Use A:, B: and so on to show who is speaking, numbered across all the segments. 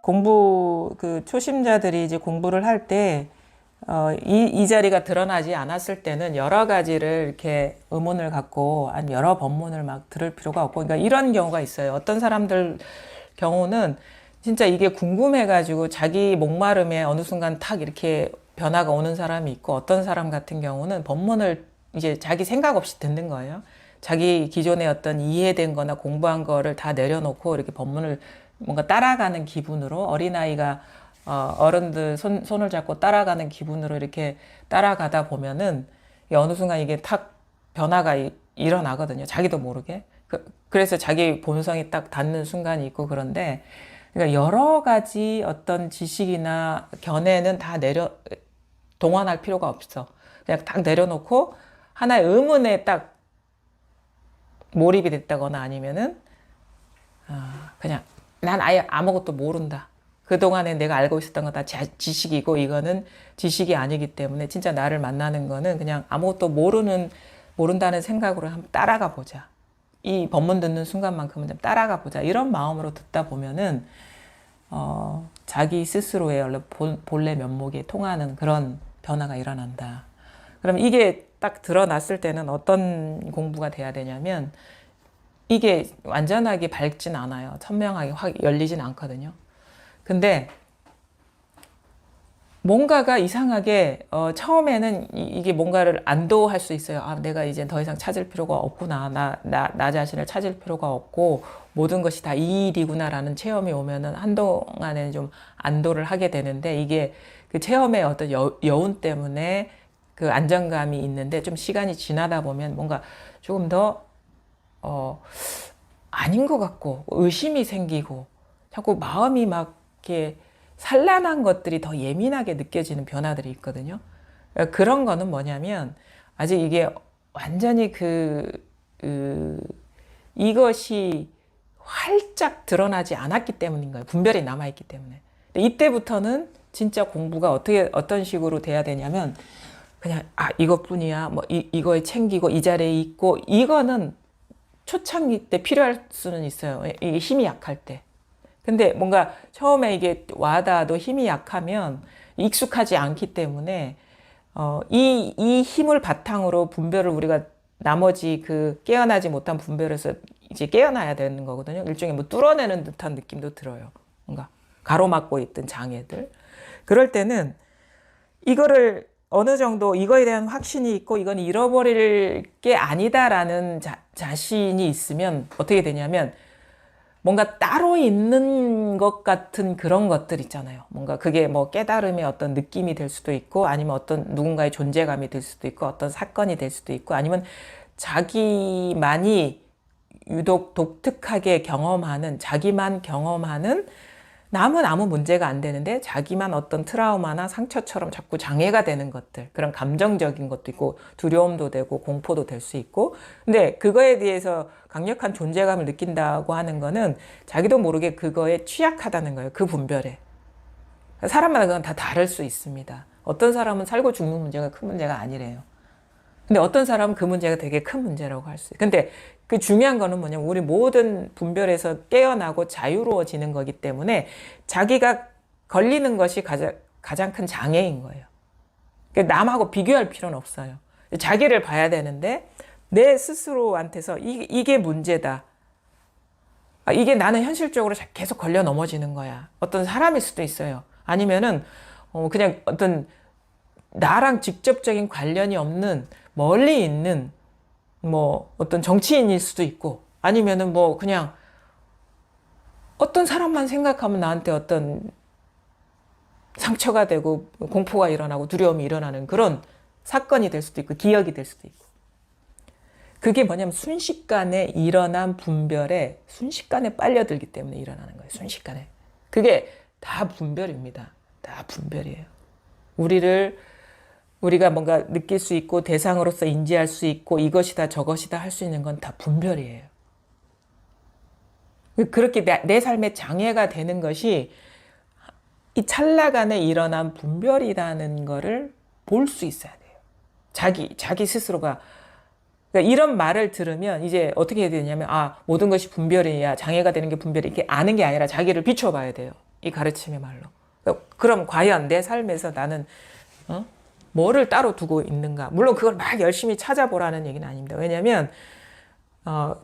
A: 공부, 그 초심자들이 이제 공부를 할 때, 이 자리가 드러나지 않았을 때는 여러 가지를 이렇게 의문을 갖고, 아니, 여러 법문을 막 들을 필요가 없고, 그러니까 이런 경우가 있어요. 어떤 사람들 경우는 진짜 이게 궁금해가지고 자기 목마름에 어느 순간 탁 이렇게 변화가 오는 사람이 있고, 어떤 사람 같은 경우는 법문을 이제 자기 생각 없이 듣는 거예요. 자기 기존에 어떤 이해된 거나 공부한 거를 다 내려놓고 이렇게 법문을 뭔가 따라가는 기분으로 어린아이가 어른들 손을 잡고 따라가는 기분으로 이렇게 따라가다 보면은 어느 순간 이게 탁 변화가 일어나거든요. 자기도 모르게. 그래서 자기 본성이 딱 닿는 순간이 있고 그런데 그러니까 여러 가지 어떤 지식이나 견해는 다 동원할 필요가 없어. 그냥 딱 내려놓고 하나의 의문에 딱 몰입이 됐다거나 아니면은 그냥 난 아예 아무것도 모른다. 그동안에 내가 알고 있었던 건 다 지식이고 이거는 지식이 아니기 때문에 진짜 나를 만나는 거는 그냥 아무것도 모른다는 생각으로 한번 따라가 보자. 이 법문 듣는 순간만큼은 좀 따라가 보자. 이런 마음으로 듣다 보면은 자기 스스로의 원래 본래 면목에 통하는 그런 변화가 일어난다. 그럼 이게 딱 드러났을 때는 어떤 공부가 돼야 되냐면 이게 완전하게 밝진 않아요. 선명하게 확 열리진 않거든요. 근데 뭔가가 이상하게 처음에는 이게 뭔가를 안도할 수 있어요. 아, 내가 이제 더 이상 찾을 필요가 없구나. 나 자신을 찾을 필요가 없고 모든 것이 다 이 일이구나라는 체험이 오면은 한동안에는 좀 안도를 하게 되는데 이게 그 체험의 어떤 여운 때문에 그 안정감이 있는데 좀 시간이 지나다 보면 뭔가 조금 더 아닌 것 같고 의심이 생기고 자꾸 마음이 막 이렇게 산란한 것들이 더 예민하게 느껴지는 변화들이 있거든요. 그런 거는 뭐냐면 아직 이게 완전히 이것이 활짝 드러나지 않았기 때문인 거예요. 분별이 남아있기 때문에. 이때부터는 진짜 공부가 어떤 식으로 돼야 되냐면 그냥 이것뿐이야. 뭐 이거에 챙기고 이 자리에 있고 이거는 초창기 때 필요할 수는 있어요. 이게 힘이 약할 때. 근데 뭔가 처음에 이게 와닿아도 힘이 약하면 익숙하지 않기 때문에 이 힘을 바탕으로 분별을 우리가 나머지 그 깨어나지 못한 분별에서 이제 깨어나야 되는 거거든요. 일종의 뭐 뚫어내는 듯한 느낌도 들어요. 뭔가 가로막고 있던 장애들. 그럴 때는 이거를 어느 정도 이거에 대한 확신이 있고 이건 잃어버릴 게 아니다라는 자신이 있으면 어떻게 되냐면 뭔가 따로 있는 것 같은 그런 것들 있잖아요. 뭔가 그게 뭐 깨달음의 어떤 느낌이 될 수도 있고 아니면 어떤 누군가의 존재감이 될 수도 있고 어떤 사건이 될 수도 있고 아니면 자기만이 유독 독특하게 경험하는 자기만 경험하는 남은 아무 문제가 안 되는데 자기만 어떤 트라우마나 상처처럼 자꾸 장애가 되는 것들 그런 감정적인 것도 있고 두려움도 되고 공포도 될 수 있고 근데 그거에 대해서 강력한 존재감을 느낀다고 하는 거는 자기도 모르게 그거에 취약하다는 거예요. 그 분별에. 사람마다 그건 다 다를 수 있습니다. 어떤 사람은 살고 죽는 문제가 큰 문제가 아니래요. 근데 어떤 사람은 그 문제가 되게 큰 문제라고 할 수 있어요. 근데 그 중요한 거는 뭐냐면 우리 모든 분별에서 깨어나고 자유로워지는 거기 때문에 자기가 걸리는 것이 가장 큰 장애인 거예요. 그러니까 남하고 비교할 필요는 없어요. 자기를 봐야 되는데 내 스스로한테서 이게 문제다. 이게 나는 현실적으로 계속 걸려 넘어지는 거야. 어떤 사람일 수도 있어요. 아니면은 그냥 어떤 나랑 직접적인 관련이 없는 멀리 있는 뭐 어떤 정치인일 수도 있고 아니면은 뭐 그냥 어떤 사람만 생각하면 나한테 어떤 상처가 되고 공포가 일어나고 두려움이 일어나는 그런 사건이 될 수도 있고 기억이 될 수도 있고 그게 뭐냐면 순식간에 일어난 분별에 순식간에 빨려들기 때문에 일어나는 거예요. 순식간에. 그게 다 분별입니다. 다 분별이에요. 우리가 뭔가 느낄 수 있고 대상으로서 인지할 수 있고 이것이다 저것이다 할 수 있는 건 다 분별이에요. 그렇게 내 삶에 장애가 되는 것이 이 찰나간에 일어난 분별이라는 거를 볼 수 있어야 돼요. 자기 스스로가. 그러니까 이런 말을 들으면 이제 어떻게 해야 되냐면 모든 것이 분별이야. 장애가 되는 게 분별이 이렇게 아는 게 아니라 자기를 비춰봐야 돼요. 이 가르침의 말로. 그럼 과연 내 삶에서 나는 뭐를 따로 두고 있는가? 물론 그걸 막 열심히 찾아보라는 얘기는 아닙니다. 왜냐하면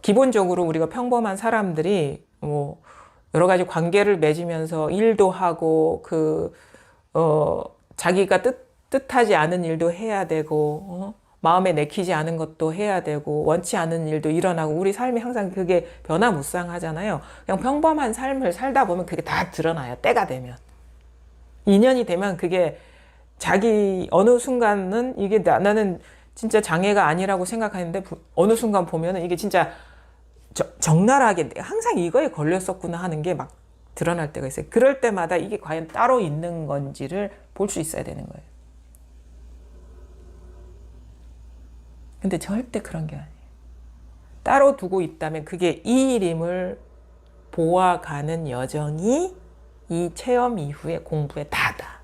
A: 기본적으로 우리가 평범한 사람들이 뭐 여러 가지 관계를 맺으면서 일도 하고 자기가 뜻하지 않은 일도 해야 되고 마음에 내키지 않은 것도 해야 되고 원치 않은 일도 일어나고 우리 삶이 항상 그게 변화무쌍하잖아요. 그냥 평범한 삶을 살다 보면 그게 다 드러나요. 때가 되면. 인연이 되면 그게 자기 어느 순간은 이게 나는 진짜 장애가 아니라고 생각하는데 어느 순간 보면은 이게 진짜 적나라하게 항상 이거에 걸렸었구나 하는 게 막 드러날 때가 있어요. 그럴 때마다 이게 과연 따로 있는 건지를 볼 수 있어야 되는 거예요. 근데 절대 그런 게 아니에요. 따로 두고 있다면 그게 이 일임을 보아가는 여정이 이 체험 이후의 공부의 다다.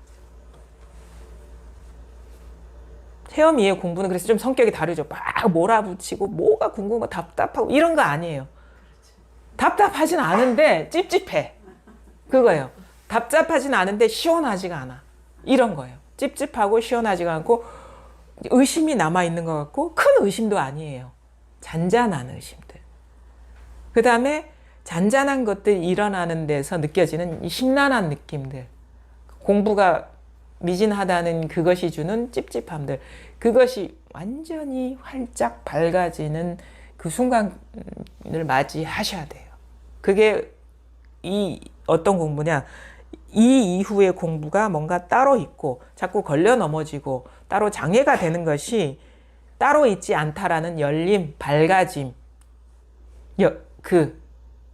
A: 체험 이후의 공부는 그래서 좀 성격이 다르죠. 막 몰아붙이고 뭐가 궁금하고 답답하고 이런 거 아니에요. 답답하진 않은데 찝찝해. 그거예요. 답답하진 않은데 시원하지가 않아. 이런 거예요. 찝찝하고 시원하지가 않고 의심이 남아있는 것 같고 큰 의심도 아니에요. 잔잔한 의심들. 그 다음에 잔잔한 것들이 일어나는 데서 느껴지는 이 심란한 느낌들. 공부가 미진하다는 그것이 주는 찝찝함들. 그것이 완전히 활짝 밝아지는 그 순간을 맞이하셔야 돼요. 그게 어떤 공부냐. 이 이후의 공부가 뭔가 따로 있고 자꾸 걸려 넘어지고 따로 장애가 되는 것이 따로 있지 않다라는 열림, 밝아짐.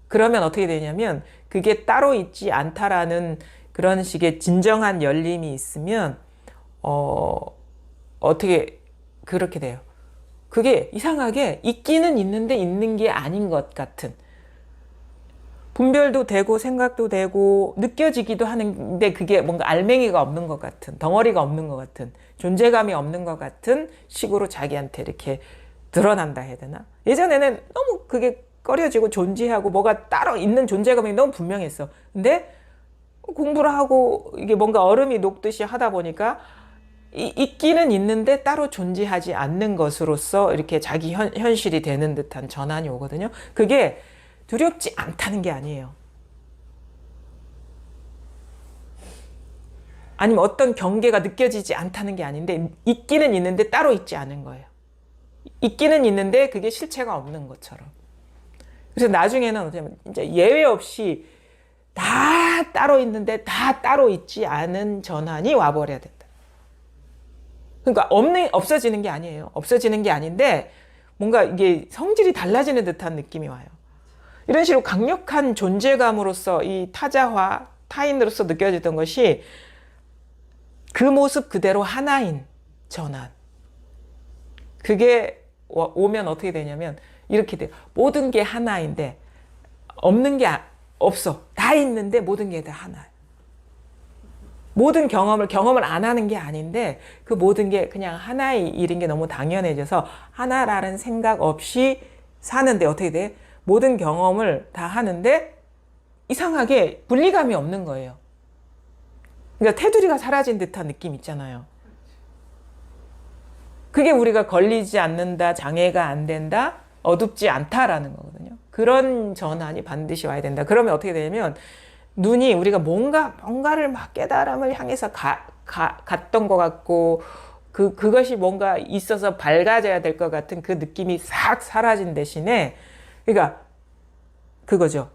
A: 그러면 어떻게 되냐면 그게 따로 있지 않다라는 그런 식의 진정한 열림이 있으면 어떻게 그렇게 돼요. 그게 이상하게 있기는 있는데 있는 게 아닌 것 같은 분별도 되고 생각도 되고 느껴지기도 하는데 그게 뭔가 알맹이가 없는 것 같은 덩어리가 없는 것 같은 존재감이 없는 것 같은 식으로 자기한테 이렇게 드러난다 해야 되나? 예전에는 너무 그게 꺼려지고 존재하고 뭐가 따로 있는 존재감이 너무 분명했어. 근데 공부를 하고 이게 뭔가 얼음이 녹듯이 하다 보니까 있기는 있는데 따로 존재하지 않는 것으로서 이렇게 자기 현실이 되는 듯한 전환이 오거든요. 그게 두렵지 않다는 게 아니에요. 아니면 어떤 경계가 느껴지지 않다는 게 아닌데 있기는 있는데 따로 있지 않은 거예요. 있기는 있는데 그게 실체가 없는 것처럼. 그래서 나중에는 어쩌면 이제 예외 없이 다 따로 있는데 다 따로 있지 않은 전환이 와버려야 된다. 그러니까 없어지는 게 아니에요. 없어지는 게 아닌데 뭔가 이게 성질이 달라지는 듯한 느낌이 와요. 이런 식으로 강력한 존재감으로서 이 타자화, 타인으로서 느껴지던 것이 그 모습 그대로 하나인 전환. 그게 오면 어떻게 되냐면 이렇게 돼요. 모든 게 하나인데 없는 게 없어. 다 있는데 모든 게 다 하나예요. 모든 경험을 안 하는 게 아닌데 그 모든 게 그냥 하나의 일인 게 너무 당연해져서 하나라는 생각 없이 사는데 어떻게 돼? 모든 경험을 다 하는데 이상하게 분리감이 없는 거예요. 그러니까 테두리가 사라진 듯한 느낌 있잖아요. 그게 우리가 걸리지 않는다, 장애가 안 된다, 어둡지 않다라는 거거든요. 그런 전환이 반드시 와야 된다. 그러면 어떻게 되냐면 눈이 우리가 뭔가를 막 깨달음을 향해서 갔던 것 같고 그것이 뭔가 있어서 밝아져야 될 것 같은 그 느낌이 싹 사라진 대신에 그러니까 그거죠.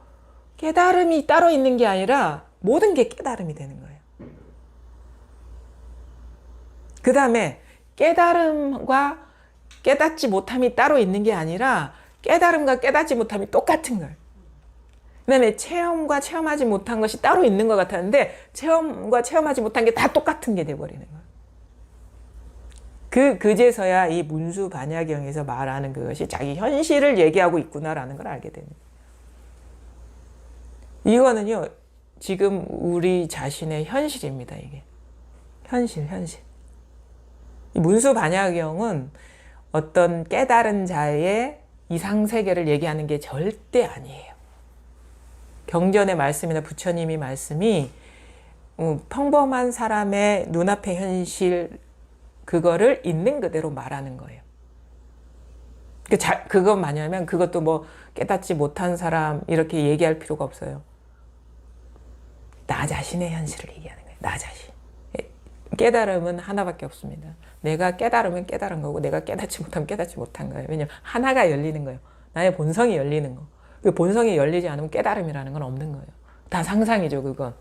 A: 깨달음이 따로 있는 게 아니라 모든 게 깨달음이 되는 거예요. 그 다음에 깨달음과 깨닫지 못함이 따로 있는 게 아니라 깨달음과 깨닫지 못함이 똑같은 거예요. 그 다음에 체험과 체험하지 못한 것이 따로 있는 것 같았는데 체험과 체험하지 못한 게 다 똑같은 게 돼버리는 거예요. 그제서야 이 문수반야경에서 말하는 그것이 자기 현실을 얘기하고 있구나라는 걸 알게 됩니다. 이거는요, 지금 우리 자신의 현실입니다, 이게. 현실. 이 문수반야경은 어떤 깨달은 자의 이상세계를 얘기하는 게 절대 아니에요. 경전의 말씀이나 부처님이 말씀이 평범한 사람의 눈앞의 현실 그거를 있는 그대로 말하는 거예요. 그건 뭐냐면 그것도 뭐 깨닫지 못한 사람 이렇게 얘기할 필요가 없어요. 나 자신의 현실을 얘기하는 거예요. 나 자신. 깨달음은 하나밖에 없습니다. 내가 깨달으면 깨달은 거고 내가 깨닫지 못하면 깨닫지 못한 거예요. 왜냐하면 하나가 열리는 거예요. 나의 본성이 열리는 거. 그 본성이 열리지 않으면 깨달음이라는 건 없는 거예요. 다 상상이죠, 그건.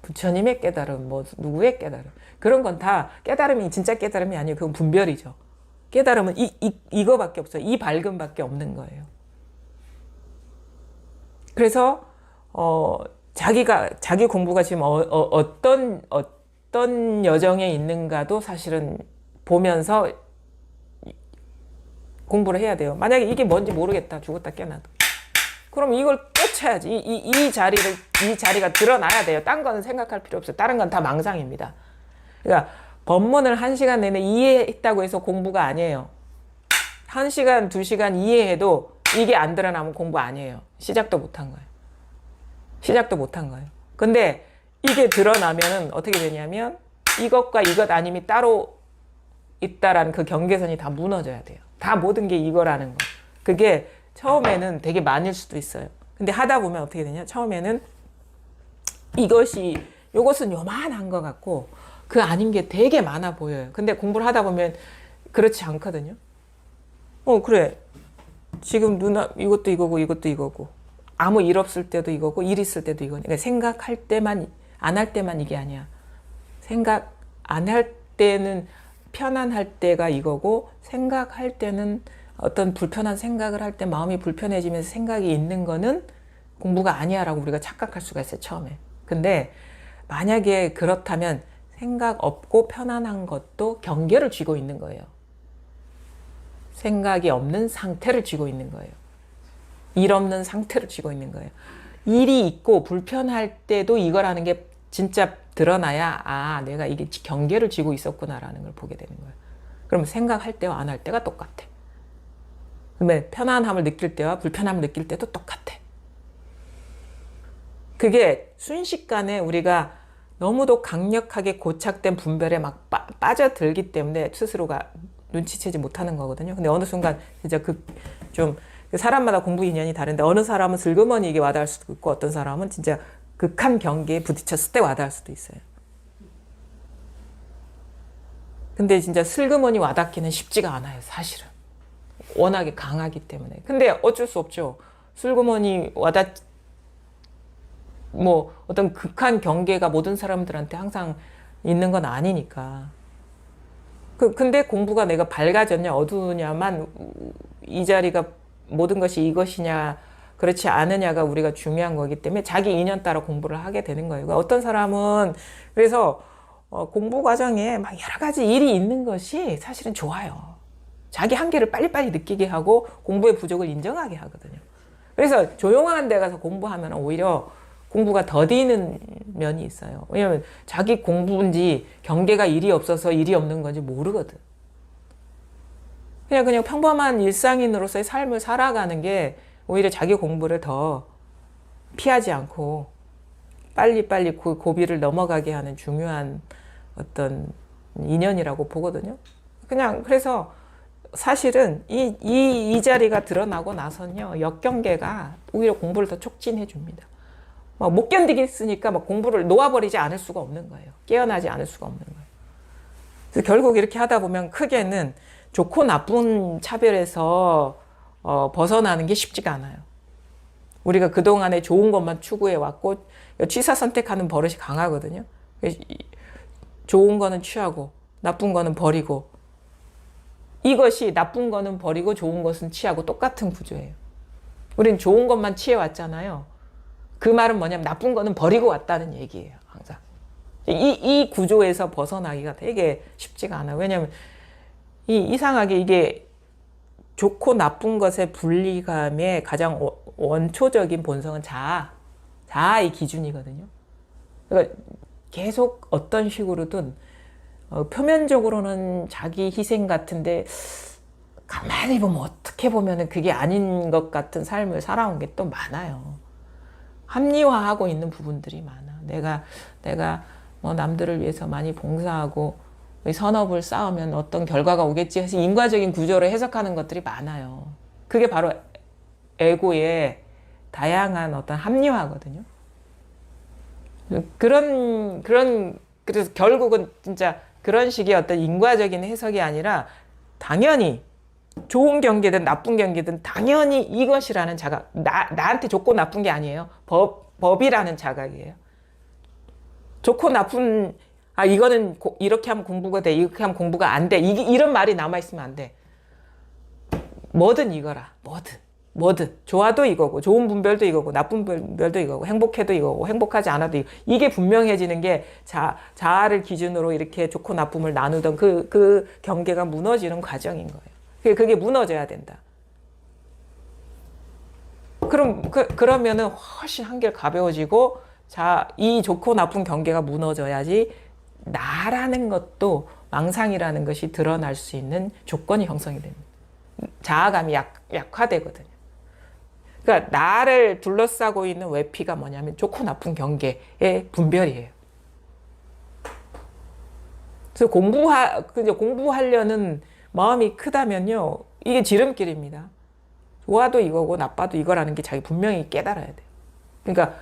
A: 부처님의 깨달음, 뭐 누구의 깨달음. 그런 건 다 깨달음이 진짜 깨달음이 아니에요. 그건 분별이죠. 깨달음은 이거밖에 없어요. 이 밝음밖에 없는 거예요. 그래서 자기 공부가 지금 어떤 여정에 있는가도 사실은 보면서 공부를 해야 돼요. 만약에 이게 뭔지 모르겠다. 죽었다 깨나도. 그럼 이걸 꿰쳐야지. 이 자리가 드러나야 돼요. 딴 거는 생각할 필요 없어요. 다른 건 다 망상입니다. 그러니까 법문을 1시간 내내 이해했다고 해서 공부가 아니에요. 1시간, 2시간 이해해도 이게 안 드러나면 공부 아니에요. 시작도 못한 거예요. 시작도 못한 거예요. 근데 이게 드러나면은 어떻게 되냐면 이것과 이것 아님이 따로 있다라는 그 경계선이 다 무너져야 돼요. 다 모든 게 이거라는 거. 그게 처음에는 되게 많을 수도 있어요. 근데 하다 보면 어떻게 되냐? 처음에는 요것은 요만한 것 같고 그 아닌 게 되게 많아 보여요. 근데 공부를 하다 보면 그렇지 않거든요. 그래. 지금 이것도 이거고 이것도 이거고 아무 일 없을 때도 이거고 일 있을 때도 이거니. 그러니까 생각할 때만 안 할 때만 이게 아니야. 생각 안 할 때는 편안할 때가 이거고 생각할 때는 어떤 불편한 생각을 할 때 마음이 불편해지면서 생각이 있는 거는 공부가 아니야 라고 우리가 착각할 수가 있어요. 처음에. 근데 만약에 그렇다면 생각 없고 편안한 것도 경계를 쥐고 있는 거예요. 생각이 없는 상태를 쥐고 있는 거예요. 일 없는 상태를 쥐고 있는 거예요. 일이 있고 불편할 때도 이거라는 게 진짜 드러나야 내가 이게 경계를 쥐고 있었구나라는 걸 보게 되는 거예요. 그러면 생각할 때와 안 할 때가 똑같아. 그러면 편안함을 느낄 때와 불편함을 느낄 때도 똑같아. 그게 순식간에 우리가 너무도 강력하게 고착된 분별에 막 빠져들기 때문에 스스로가 눈치채지 못하는 거거든요. 근데 어느 순간 진짜 사람마다 공부 인연이 다른데 어느 사람은 슬그머니 이게 와닿을 수도 있고 어떤 사람은 진짜 극한 경계에 부딪혔을 때 와닿을 수도 있어요. 근데 진짜 슬그머니 와닿기는 쉽지가 않아요, 사실은. 워낙에 강하기 때문에. 근데 어쩔 수 없죠. 슬그머니 어떤 극한 경계가 모든 사람들한테 항상 있는 건 아니니까. 근데 공부가 내가 밝아졌냐, 어두우냐만 이 자리가 모든 것이 이것이냐, 그렇지 않으냐가 우리가 중요한 거기 때문에 자기 인연 따라 공부를 하게 되는 거예요. 어떤 사람은 그래서 공부 과정에 막 여러 가지 일이 있는 것이 사실은 좋아요. 자기 한계를 빨리빨리 느끼게 하고 공부의 부족을 인정하게 하거든요. 그래서 조용한 데 가서 공부하면 오히려 공부가 더디는 면이 있어요. 왜냐하면 자기 공부인지 경계가 일이 없어서 일이 없는 건지 모르거든. 그냥 평범한 일상인으로서의 삶을 살아가는 게 오히려 자기 공부를 더 피하지 않고 빨리빨리 고비를 넘어가게 하는 중요한 어떤 인연이라고 보거든요. 그래서 사실은 이 자리가 드러나고 나서는요, 역경계가 오히려 공부를 더 촉진해 줍니다. 못 견디겠으니까 공부를 놓아버리지 않을 수가 없는 거예요. 깨어나지 않을 수가 없는 거예요. 그래서 결국 이렇게 하다 보면 크게는 좋고 나쁜 차별에서 벗어나는 게 쉽지가 않아요. 우리가 그동안에 좋은 것만 추구해 왔고 취사 선택하는 버릇이 강하거든요. 좋은 거는 취하고 나쁜 거는 버리고, 이것이 나쁜 거는 버리고 좋은 것은 취하고 똑같은 구조예요. 우린 좋은 것만 취해 왔잖아요. 그 말은 뭐냐면 나쁜 거는 버리고 왔다는 얘기예요. 항상. 이 구조에서 벗어나기가 되게 쉽지가 않아요. 왜냐하면 이상하게 이게 좋고 나쁜 것의 분리감의 가장 원초적인 본성은 자아의 기준이거든요. 그러니까 계속 어떤 식으로든 표면적으로는 자기 희생 같은데 가만히 보면 어떻게 보면 그게 아닌 것 같은 삶을 살아온 게 또 많아요. 합리화하고 있는 부분들이 많아. 내가 뭐 남들을 위해서 많이 봉사하고 선업을 쌓으면 어떤 결과가 오겠지 해서 인과적인 구조를 해석하는 것들이 많아요. 그게 바로 에고의 다양한 어떤 합리화거든요. 그래서 결국은 진짜 그런 식의 어떤 인과적인 해석이 아니라 당연히 좋은 경계든 나쁜 경계든 당연히 이것이라는 자각, 나한테 좋고 나쁜 게 아니에요. 법이라는 자각이에요. 좋고 나쁜, 이거는 이렇게 하면 공부가 돼, 이렇게 하면 공부가 안 돼. 이런 말이 남아있으면 안 돼. 뭐든 이거라. 뭐든. 좋아도 이거고, 좋은 분별도 이거고, 나쁜 분별도 이거고, 행복해도 이거고, 행복하지 않아도 이거. 이게 분명해지는 게 자아를 기준으로 이렇게 좋고 나쁨을 나누던 그 경계가 무너지는 과정인 거예요. 그게 무너져야 된다. 그러면은 훨씬 한결 가벼워지고, 이 좋고 나쁜 경계가 무너져야지 나라는 것도 망상이라는 것이 드러날 수 있는 조건이 형성이 됩니다. 자아감이 약화되거든요. 그러니까 나를 둘러싸고 있는 외피가 뭐냐면 좋고 나쁜 경계의 분별이에요. 그래서 공부하려는 마음이 크다면요, 이게 지름길입니다. 좋아도 이거고 나빠도 이거라는 게 자기 분명히 깨달아야 돼요. 그러니까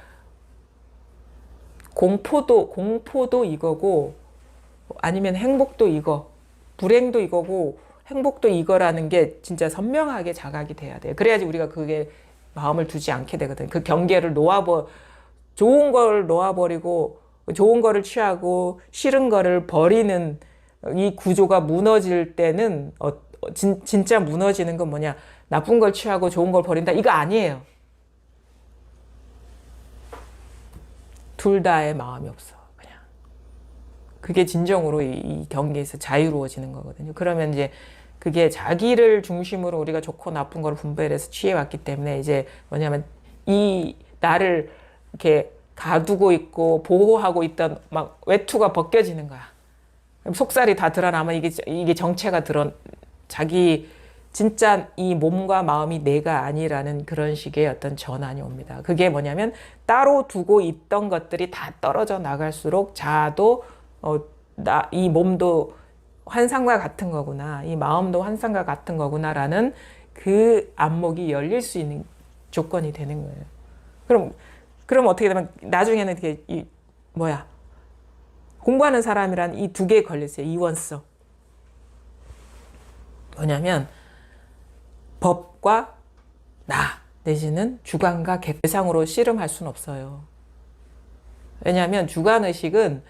A: 공포도 이거고, 아니면 행복도 이거, 불행도 이거고, 행복도 이거라는 게 진짜 선명하게 자각이 돼야 돼요. 그래야지 우리가 그게 마음을 두지 않게 되거든요. 그 경계를 좋은 걸 놓아버리고, 좋은 거를 취하고, 싫은 거를 버리는 이 구조가 무너질 때는, 진짜 무너지는 건 뭐냐. 나쁜 걸 취하고 좋은 걸 버린다. 이거 아니에요. 둘 다의 마음이 없어. 그냥. 그게 진정으로 이 경계에서 자유로워지는 거거든요. 그러면 이제 그게 자기를 중심으로 우리가 좋고 나쁜 걸 분별해서 취해왔기 때문에 이제 뭐냐면 이 나를 이렇게 가두고 있고 보호하고 있던 막 외투가 벗겨지는 거야. 속살이 다 드러나면 이게 정체가 자기 진짜 이 몸과 마음이 내가 아니라는 그런 식의 어떤 전환이 옵니다. 그게 뭐냐면 따로 두고 있던 것들이 다 떨어져 나갈수록 자아도 이 몸도 환상과 같은 거구나. 이 마음도 환상과 같은 거구나라는 그 안목이 열릴 수 있는 조건이 되는 거예요. 그럼 어떻게 되면 나중에는 이게 공부하는 사람이란 이 두 개에 걸렸어요. 이원성. 뭐냐면 법과 나 내지는 주관과 객상으로 씨름할 수는 없어요. 왜냐하면 주관의식은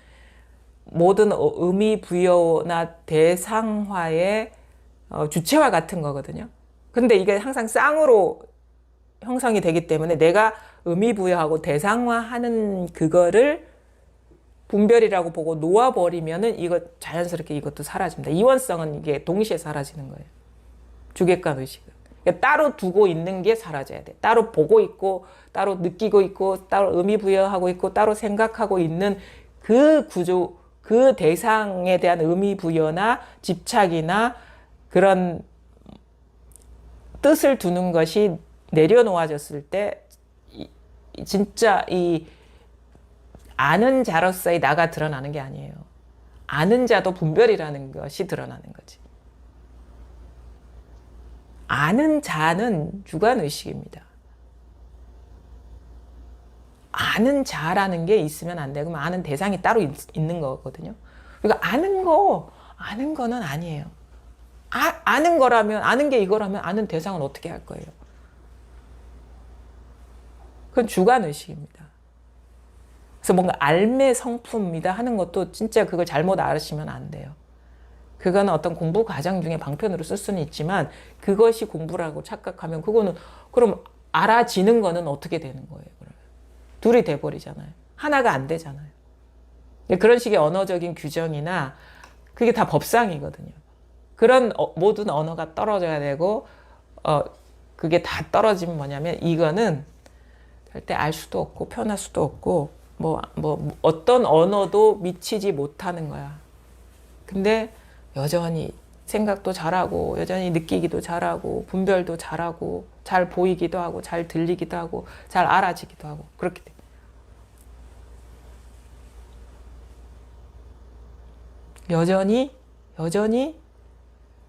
A: 모든 의미 부여나 대상화의 주체와 같은 거거든요. 근데 이게 항상 쌍으로 형성이 되기 때문에 내가 의미 부여하고 대상화하는 그거를 분별이라고 보고 놓아버리면은 이거 자연스럽게 이것도 사라집니다. 이원성은 이게 동시에 사라지는 거예요. 주객관 의식은. 그러니까 따로 두고 있는 게 사라져야 돼. 따로 보고 있고, 따로 느끼고 있고, 따로 의미 부여하고 있고, 따로 생각하고 있는 그 구조, 그 대상에 대한 의미 부여나 집착이나 그런 뜻을 두는 것이 내려놓아졌을 때, 진짜 이 아는 자로서의 나가 드러나는 게 아니에요. 아는 자도 분별이라는 것이 드러나는 거지. 아는 자는 주관의식입니다. 아는 자라는 게 있으면 안 되고, 아는 대상이 따로 있는 거거든요. 그러니까 아는 거는 아니에요. 아는 거라면, 아는 게 이거라면 아는 대상은 어떻게 할 거예요? 그건 주관의식입니다. 그래서 뭔가 알매 성품이다 하는 것도 진짜 그걸 잘못 알으시면 안 돼요. 그거는 어떤 공부 과정 중에 방편으로 쓸 수는 있지만 그것이 공부라고 착각하면 그럼 알아지는 거는 어떻게 되는 거예요? 그러면 둘이 돼버리잖아요. 하나가 안 되잖아요. 그런 식의 언어적인 규정이나 그게 다 법상이거든요. 그런 모든 언어가 떨어져야 되고 그게 다 떨어지면 뭐냐면 이거는 절대 알 수도 없고 표현할 수도 없고 어떤 언어도 미치지 못하는 거야. 근데 여전히 생각도 잘하고 여전히 느끼기도 잘하고 분별도 잘하고 잘 보이기도 하고, 잘 들리기도 하고, 잘 알아지기도 하고, 그렇게 돼. 여전히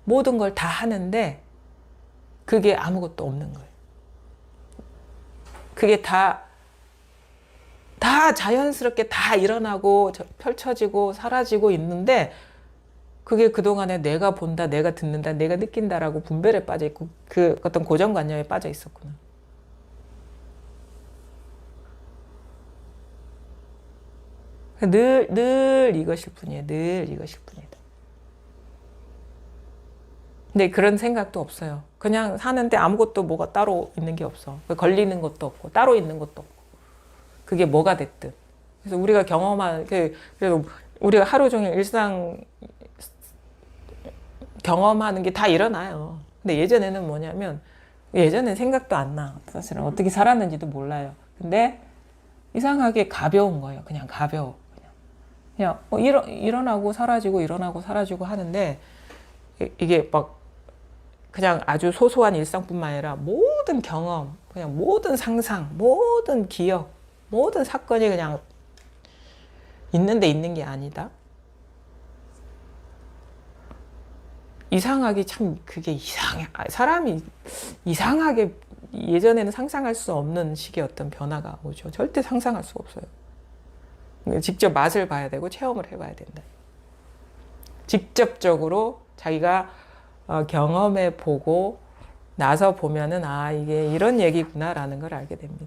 A: 모든 걸 다 하는데, 그게 아무것도 없는 거예요. 그게 다 자연스럽게 다 일어나고, 펼쳐지고, 사라지고 있는데, 그게 그동안에 내가 본다, 내가 듣는다, 내가 느낀다라고 분별에 빠져 있고, 그 어떤 고정관념에 빠져 있었구나. 늘 이것일 뿐이에요. 늘 이것일 뿐이다. 근데 그런 생각도 없어요. 그냥 사는데 아무것도 뭐가 따로 있는 게 없어. 걸리는 것도 없고, 따로 있는 것도 없고. 그게 뭐가 됐든. 그래서 우리가 경험한, 그래도 우리가 하루 종일 일상 경험하는 게 다 일어나요. 근데 예전에는 뭐냐면, 예전엔 생각도 안 나. 사실은 어떻게 살았는지도 몰라요. 근데 이상하게 가벼운 거예요. 그냥 가벼워. 그냥 일어나고 사라지고 일어나고 사라지고 하는데, 이게 막 그냥 아주 소소한 일상뿐만 아니라 모든 경험, 그냥 모든 상상, 모든 기억, 모든 사건이 그냥 있는데 있는 게 아니다. 이상하게 참 그게 이상해. 사람이 이상하게 예전에는 상상할 수 없는 식의 어떤 변화가 오죠. 절대 상상할 수가 없어요. 직접 맛을 봐야 되고 체험을 해봐야 된다. 직접적으로 자기가 경험해 보고 나서 보면은 아, 이게 이런 얘기구나라는 걸 알게 됩니다.